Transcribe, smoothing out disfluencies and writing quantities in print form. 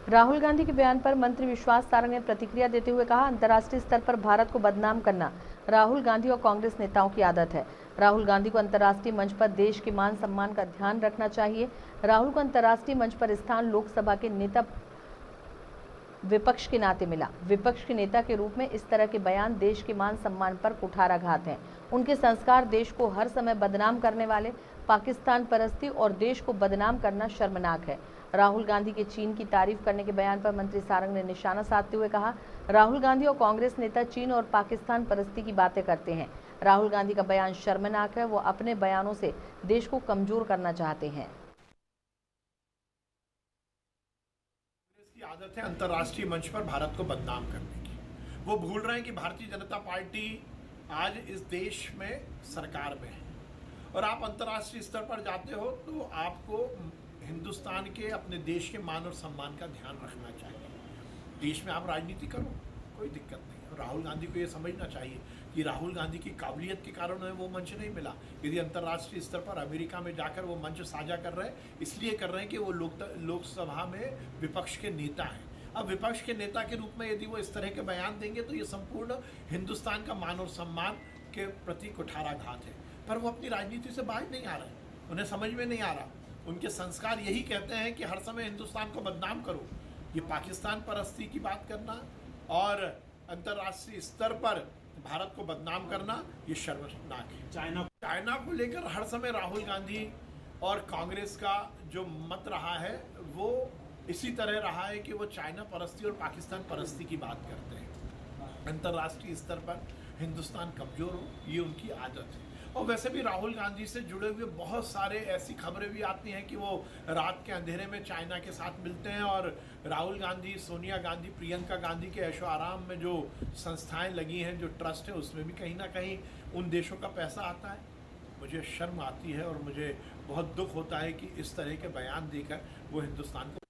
राहुल गांधी के बयान पर मंत्री विश्वास सारंग ने प्रतिक्रिया देते हुए कहा, अंतर्राष्ट्रीय स्तर पर भारत को बदनाम करना राहुल गांधी और कांग्रेस नेताओं की आदत है। राहुल गांधी को अंतर्राष्ट्रीय मंच पर देश के मान सम्मान का ध्यान रखना चाहिए। राहुल को अंतर्राष्ट्रीय मंच पर स्थान लोकसभा के नेता विपक्ष के नाते मिला। विपक्ष के नेता के रूप में इस तरह के बयान देश के मान सम्मान पर कुठाराघात हैं। उनके संस्कार देश को हर समय बदनाम करने वाले, पाकिस्तान परस्ती और देश को बदनाम करना शर्मनाक है। राहुल गांधी के चीन की तारीफ करने के बयान पर मंत्री सारंग ने निशाना साधते हुए कहा, राहुल गांधी और कांग्रेस नेता चीन और पाकिस्तान परस्ती की बातें करते हैं। राहुल गांधी का बयान शर्मनाक है। वो अपने बयानों से देश को कमजोर करना चाहते हैं। की आदत है अंतर्राष्ट्रीय मंच पर भारत को बदनाम करने की। वो भूल रहे हैं कि भारतीय जनता पार्टी आज इस देश में सरकार में है और आप अंतर्राष्ट्रीय स्तर पर जाते हो तो आपको हिंदुस्तान के, अपने देश के मान और सम्मान का ध्यान रखना चाहिए। देश में आप राजनीति करो, कोई दिक्कत नहीं। और राहुल गांधी को ये समझना चाहिए कि राहुल गांधी की काबिलियत के कारण उन्हें वो मंच नहीं मिला। यदि अंतर्राष्ट्रीय स्तर पर अमेरिका में जाकर वो मंच साझा कर रहे हैं, इसलिए कर रहे हैं कि वो लोकसभा में विपक्ष के नेता हैं। अब विपक्ष के नेता के रूप में यदि वो इस तरह के बयान देंगे तो ये संपूर्ण हिंदुस्तान का मान और सम्मान के प्रति कुठाराघात है। पर वो अपनी राजनीति से बाहर नहीं आ रहे, उन्हें समझ में नहीं आ रहा। उनके संस्कार यही कहते हैं कि हर समय हिंदुस्तान को बदनाम करो। ये पाकिस्तान परस्ती की बात करना और अंतर्राष्ट्रीय स्तर पर भारत को बदनाम करना, ये शर्मनाक है। चाइना को लेकर हर समय राहुल गांधी और कांग्रेस का जो मत रहा है वो इसी तरह रहा है कि वो चाइना परस्ती और पाकिस्तान परस्ती की बात करते हैं। अंतर्राष्ट्रीय स्तर पर हिंदुस्तान कमजोर हो, ये उनकी आदत है। और वैसे भी राहुल गांधी से जुड़े हुए बहुत सारे ऐसी खबरें भी आती हैं कि वो रात के अंधेरे में चाइना के साथ मिलते हैं और राहुल गांधी, सोनिया गांधी, प्रियंका गांधी के ऐशो आराम में जो संस्थाएं लगी हैं, जो ट्रस्ट है, उसमें भी कहीं ना कहीं उन देशों का पैसा आता है। मुझे शर्म आती है और मुझे बहुत दुख होता है कि इस तरह के बयान देकर वो हिंदुस्तान को